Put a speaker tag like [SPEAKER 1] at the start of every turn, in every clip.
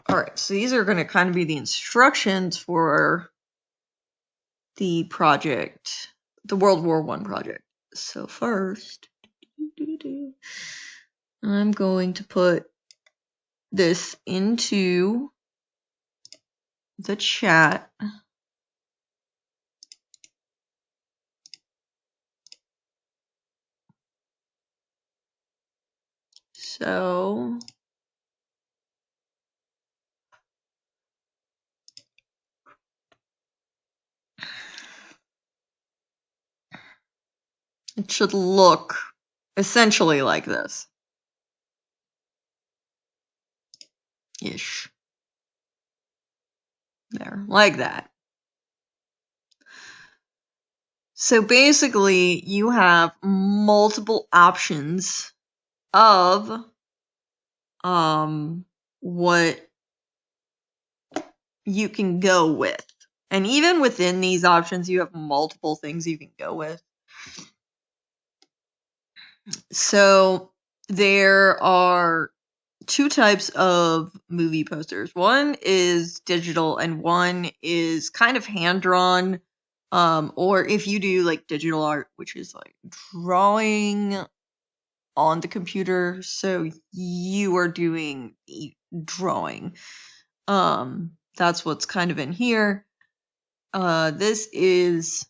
[SPEAKER 1] Alright, so these are going to kind of be the instructions for the project, the World War I project. So first, I'm going to put this into the chat. So it should look essentially like this. Ish. There, like that. So basically, you have multiple options of what you can go with. And even within these options, you have multiple things you can go with. So there are two types of movie posters. One is digital and one is kind of hand-drawn. Or if you do like digital art, which is like drawing on the computer, so you are doing drawing. That's what's kind of in here. This is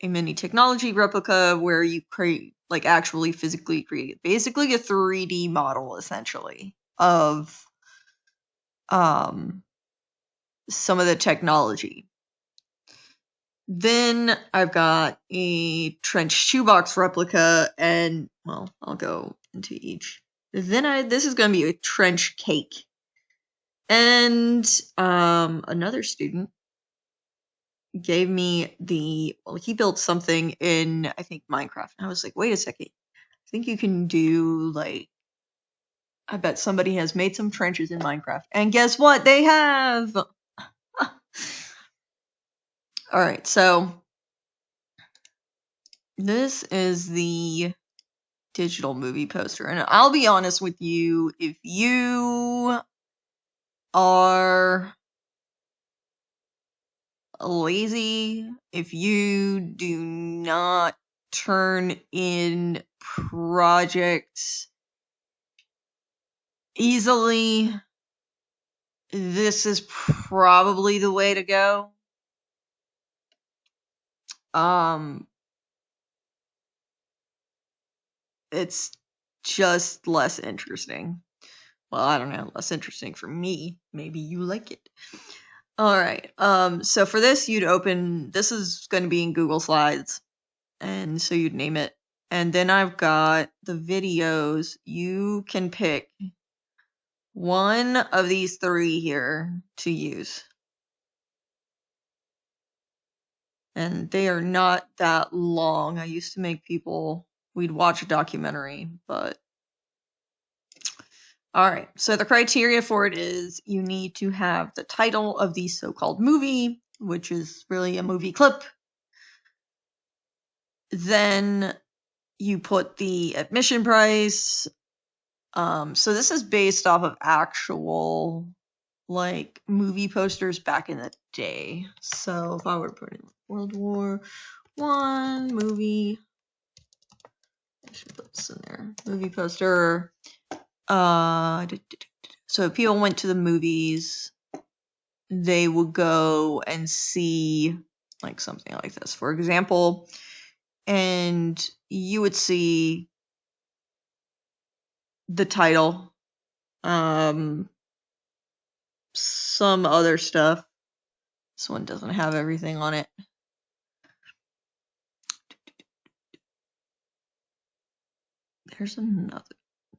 [SPEAKER 1] a mini technology replica where you create, like, actually physically create basically a 3D model essentially of some of the technology. Then I've got a trench shoebox replica, and well, I'll go into each. Then this is going to be a trench cake. And another student gave me he built something in, I think, Minecraft. And I was like, wait a second. I think you can do, like, I bet somebody has made some trenches in Minecraft. And guess what? They have! Alright, so this is the digital movie poster. And I'll be honest with you, if you are lazy, if you do not turn in projects easily, this is probably the way to go. It's just less interesting. Well, I don't know, less interesting for me. Maybe you like it. Alright, so for this, this is going to be in Google Slides, and so you'd name it. And then I've got the videos. You can pick one of these three here to use. And they are not that long. I used to make we'd watch a documentary, but... Alright, so the criteria for it is you need to have the title of the so-called movie, which is really a movie clip. Then you put the admission price. So this is based off of actual, like, movie posters back in the day. So if I were to put in World War I movie, I should put this in there, movie poster. So if people went to the movies, they would go and see, like, something like this, for example, and you would see the title, some other stuff. This one doesn't have everything on it.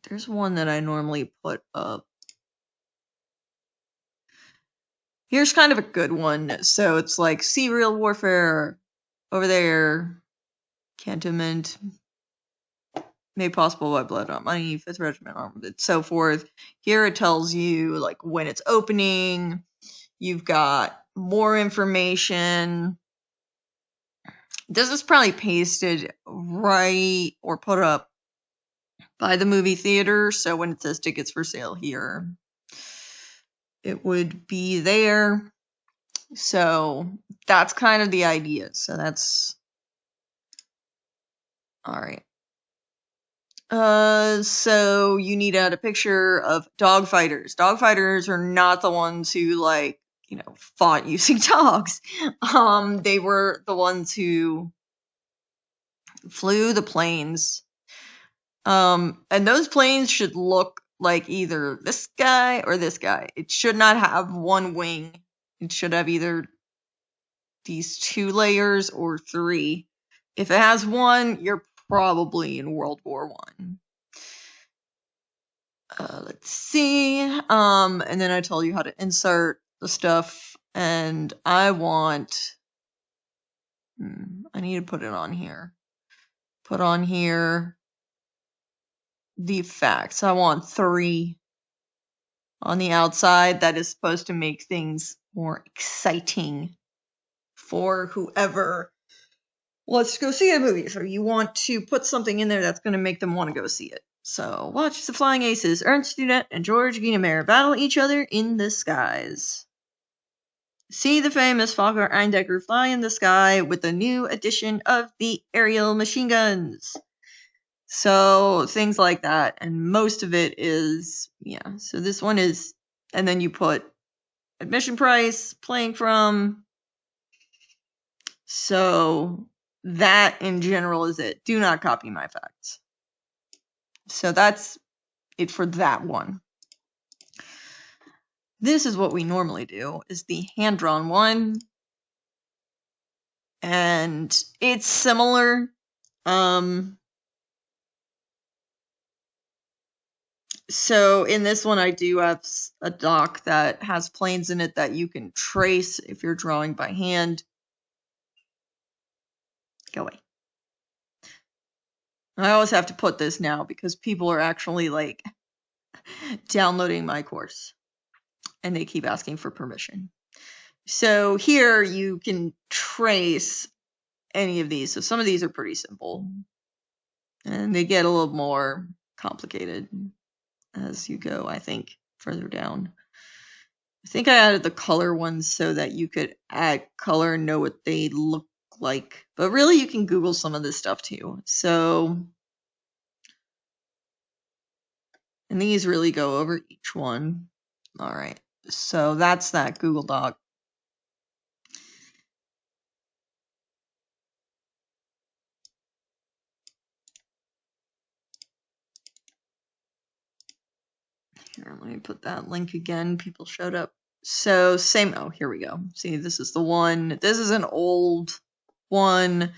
[SPEAKER 1] There's one that I normally put up. Here's kind of a good one. So it's like serial warfare over there, cantonment made possible by blood on money, 5th Regiment armed, and so forth. Here it tells you, like, when it's opening. You've got more information. This is probably pasted right or put up by the movie theater, so when it says tickets for sale here, it would be there. So that's kind of the idea. So that's all right. So you need to add a picture of dog fighters. Dog fighters are not the ones who fought using dogs. They were the ones who flew the planes. And those planes should look like either this guy or this guy. It should not have one wing. It should have either these 2 layers or 3. If it has one, you're probably in World War One. Let's see. And then I told you how to insert the stuff, and I want. I need to put it on here. Put on here the facts. I want 3 on the outside. That is supposed to make things more exciting for whoever wants to go see a movie. So you want to put something in there that's going to make them want to go see it. So watch the Flying Aces, Ernst Dudet and George Guynemer battle each other in the skies. See the famous Fokker Eindecker fly in the sky with the new addition of the aerial machine guns. So things like that, and most of it is, so this one is, and then you put admission price, playing from. So that in general is it. Do not copy my facts. So that's it for that one. This is what we normally do, is the hand-drawn one. And it's similar. So in this one, I do have a dock that has planes in it that you can trace if you're drawing by hand. Go away. I always have to put this now because people are actually downloading my course and they keep asking for permission. So here you can trace any of these. So some of these are pretty simple and they get a little more complicated as you go, I think, further down. I think I added the color ones so that you could add color and know what they look like. But really, you can Google some of this stuff too. So, and these really go over each one. All right. So that's that Google Doc. Here, let me put that link again. People showed up. So same, oh, here we go. See, this is the one. This is an old one.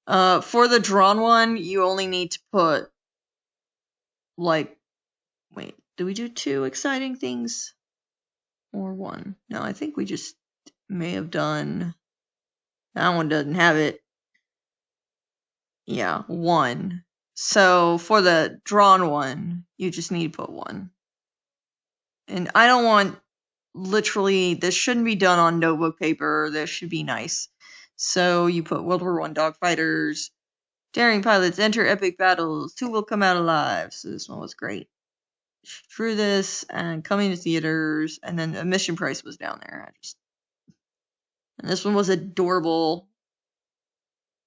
[SPEAKER 1] For the drawn one, you only need to put wait, did we do 2 exciting things? Or 1? No, I think we just may have done, that one doesn't have it. Yeah, 1. So for the drawn one, you just need to put 1. And I don't want, literally, this shouldn't be done on notebook paper. This should be nice. So you put World War I dogfighters, daring pilots enter epic battles, who will come out alive? So this one was great. Drew this and coming to theaters, and then admission price was down there. And this one was adorable.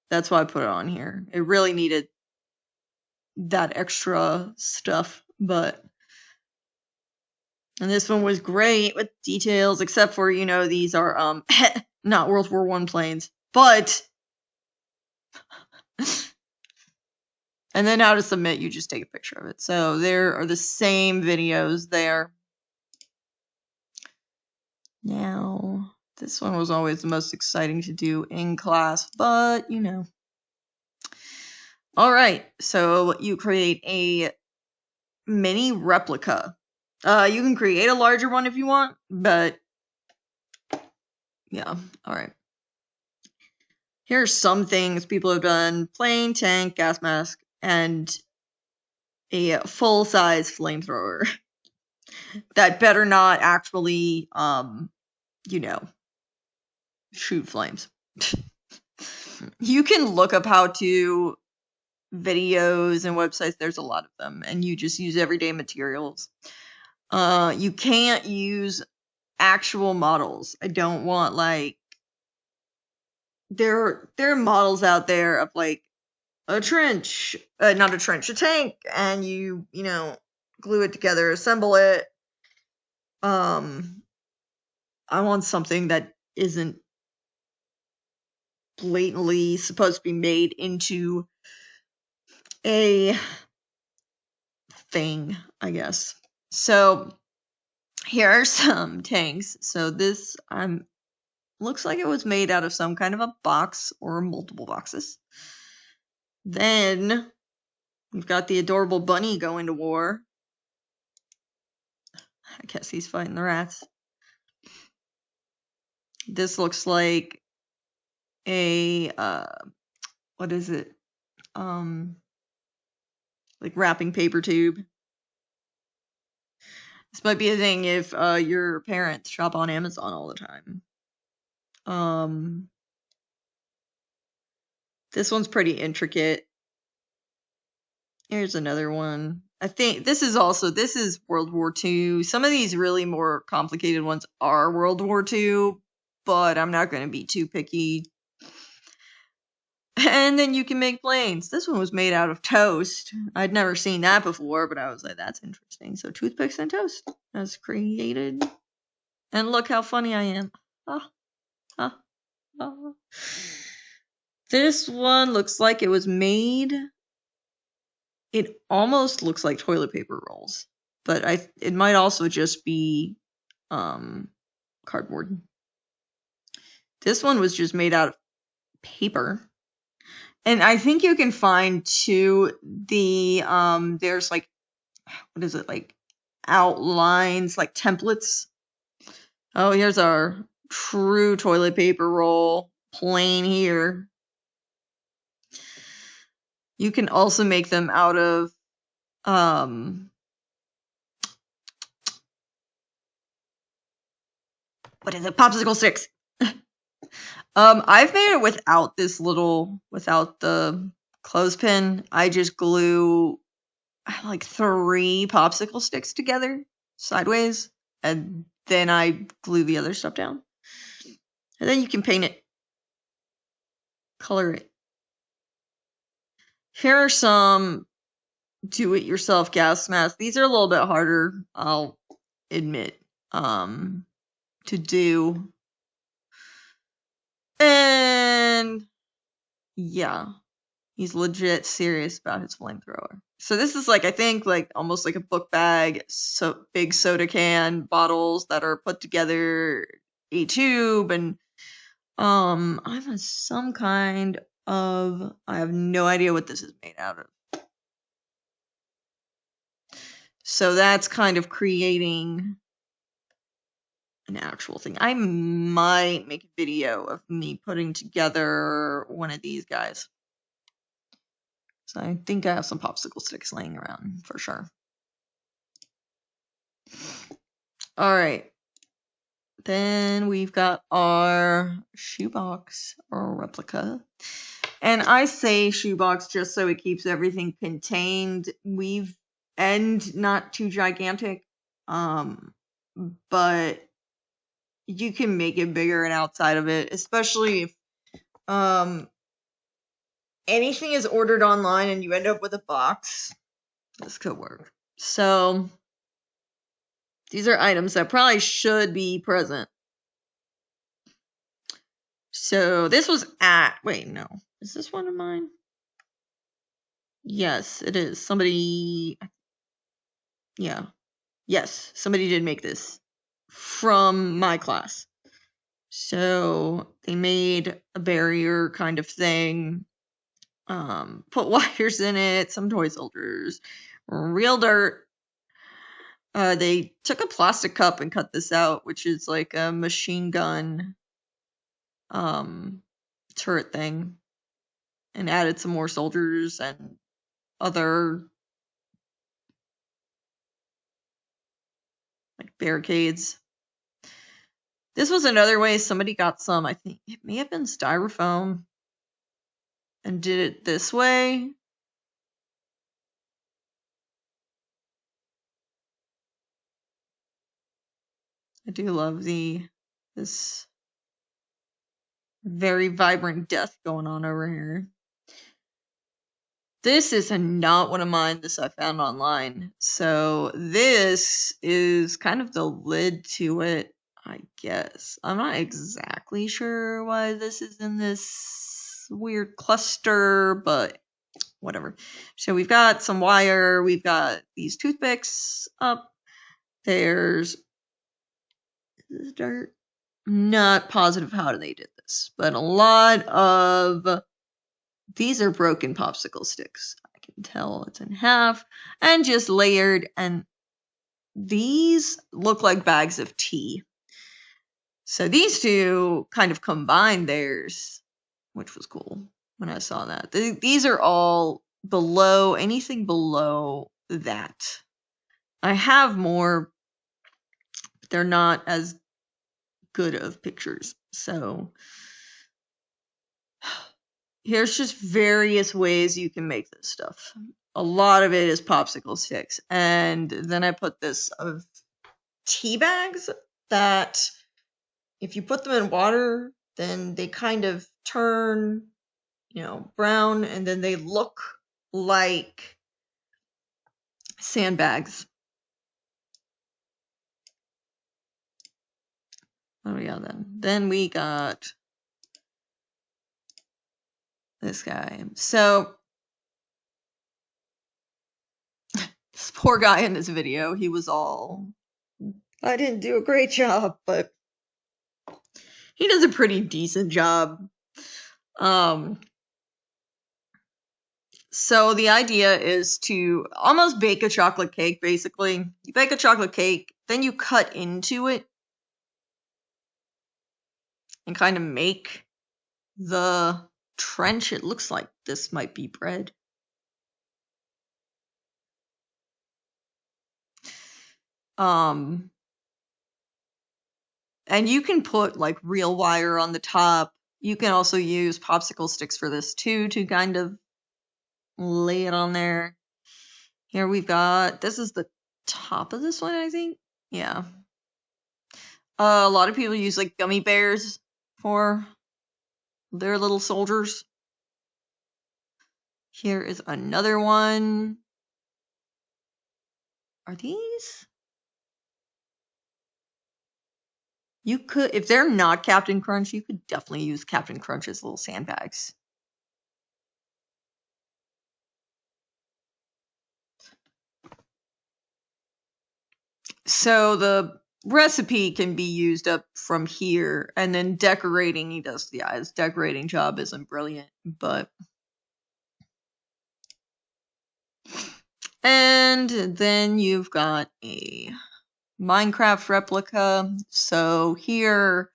[SPEAKER 1] That's why I put it on here. It really needed that extra stuff, but. And this one was great with details, except for, these are not World War I planes. But and then how to submit, you just take a picture of it. So there are the same videos there. Now, this one was always the most exciting to do in class, but All right, so you create a mini replica. You can create a larger one if you want, but yeah, all right. Here are some things people have done: plane, tank, gas mask, and a full-size flamethrower. That better not actually, shoot flames. You can look up how-to videos and websites. There's a lot of them, and you just use everyday materials. You can't use actual models. I don't want like there are models out there of like a trench, not a trench, a tank, and you know, glue it together, assemble it. I want something that isn't blatantly supposed to be made into a thing, I guess. So here are some tanks. So this looks like it was made out of some kind of a box or multiple boxes. Then we've got the adorable bunny going to war. I guess he's fighting the rats. This looks like a what is it? Like wrapping paper tube. This might be a thing if your parents shop on Amazon all the time. This one's pretty intricate. Here's another one. I think this is World War II. Some of these really more complicated ones are World War II, but I'm not going to be too picky. And then you can make planes. This one was made out of toast. I'd never seen that before, but I was like, that's interesting. So toothpicks and toast as created. And look how funny I am. This one looks like it was made. It almost looks like toilet paper rolls, but it might also just be cardboard. This one was just made out of paper. And I think you can find too there's like, what is it, like outlines, like templates. Oh, here's our true toilet paper roll, plain here. You can also make them out of what is it, popsicle sticks. I've made it without the clothespin. I just glue like 3 popsicle sticks together sideways, and then I glue the other stuff down. And then you can paint it, color it. Here are some do-it-yourself gas masks. These are a little bit harder, I'll admit, to do. And yeah, he's legit serious about his flamethrower. So this is like, I think like almost like a book bag, so big soda can bottles that are put together, a tube, and I'm some kind of, I have no idea what this is made out of. So that's kind of creating an actual thing. I might make a video of me putting together one of these guys. So I think I have some popsicle sticks laying around for sure. All right. Then we've got our shoebox or replica. And I say shoebox just so it keeps everything contained. And not too gigantic. But you can make it bigger and outside of it, especially if anything is ordered online and you end up with a box. This could work. So these are items that probably should be present. So this was wait, no. Is this one of mine? Yes, it is. Somebody, yeah. Yes, somebody did make this from my class. So they made a barrier kind of thing. Put wires in it, some toy soldiers, real dirt. They took a plastic cup and cut this out, which is like a machine gun turret thing, and added some more soldiers and other like barricades. This was another way somebody got some, I think it may have been styrofoam, and did it this way. I do love this very vibrant death going on over here. This is not one of mine. This I found online. So this is kind of the lid to it, I guess. I'm not exactly sure why this is in this weird cluster, but whatever. So we've got some wire. We've got these toothpicks up. There's dirt. Not positive how they did this, but a lot of these are broken popsicle sticks. I can tell it's in half and just layered, and these look like bags of tea. So these two kind of combined theirs, which was cool when I saw that. These are all below, anything below that. I have more, but they're not as good of pictures. So here's just various ways you can make this stuff. A lot of it is popsicle sticks. And then I put this of tea bags that if you put them in water, then they kind of turn, brown, and then they look like sandbags. Oh yeah, then we got this guy. So this poor guy in this video, he was all, I didn't do a great job, but he does a pretty decent job. So the idea is to almost bake a chocolate cake, basically. You bake a chocolate cake, then you cut into it and kind of make the trench. It looks like this might be bread. And you can put like real wire on the top. You can also use popsicle sticks for this too, to kind of lay it on there. Here we've got, this is the top of this one, I think. Yeah. A lot of people use like gummy bears for their little soldiers. Here is another one. Are these? You could, if they're not Captain Crunch, you could definitely use Captain Crunch's little sandbags. So the recipe can be used up from here, and then decorating, he does, yeah, his decorating job isn't brilliant, but. And then you've got a Minecraft replica. So here,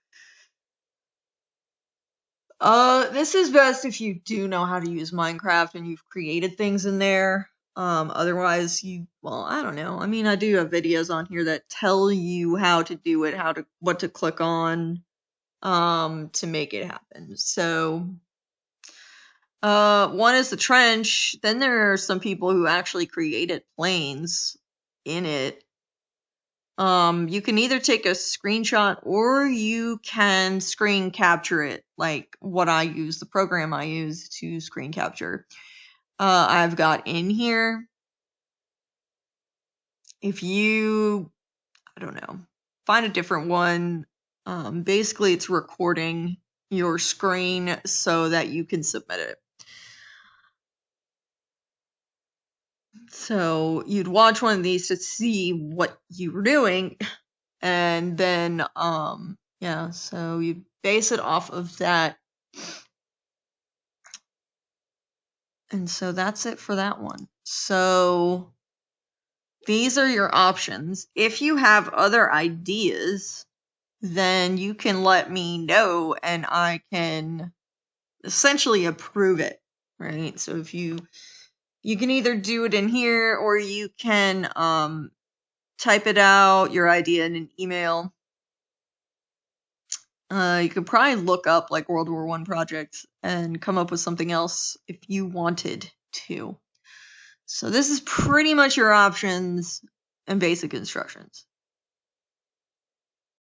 [SPEAKER 1] this is best if you do know how to use Minecraft and you've created things in there. Otherwise well, I don't know. I mean, I do have videos on here that tell you how to do it, what to click on, to make it happen. So, one is the trench. Then there are some people who actually created planes in it. You can either take a screenshot or you can screen capture it, like what I use, the program I use to screen capture. I've got in here. If you, I don't know, find a different one, basically it's recording your screen so that you can submit it. So you'd watch one of these to see what you were doing, and then yeah, so you base it off of that. And so that's it for that one. So these are your options. If you have other ideas, then you can let me know and I can essentially approve it, right? So if you can either do it in here or you can type it out, your idea, in an email. You could probably look up like World War I projects and come up with something else if you wanted to. So this is pretty much your options and basic instructions.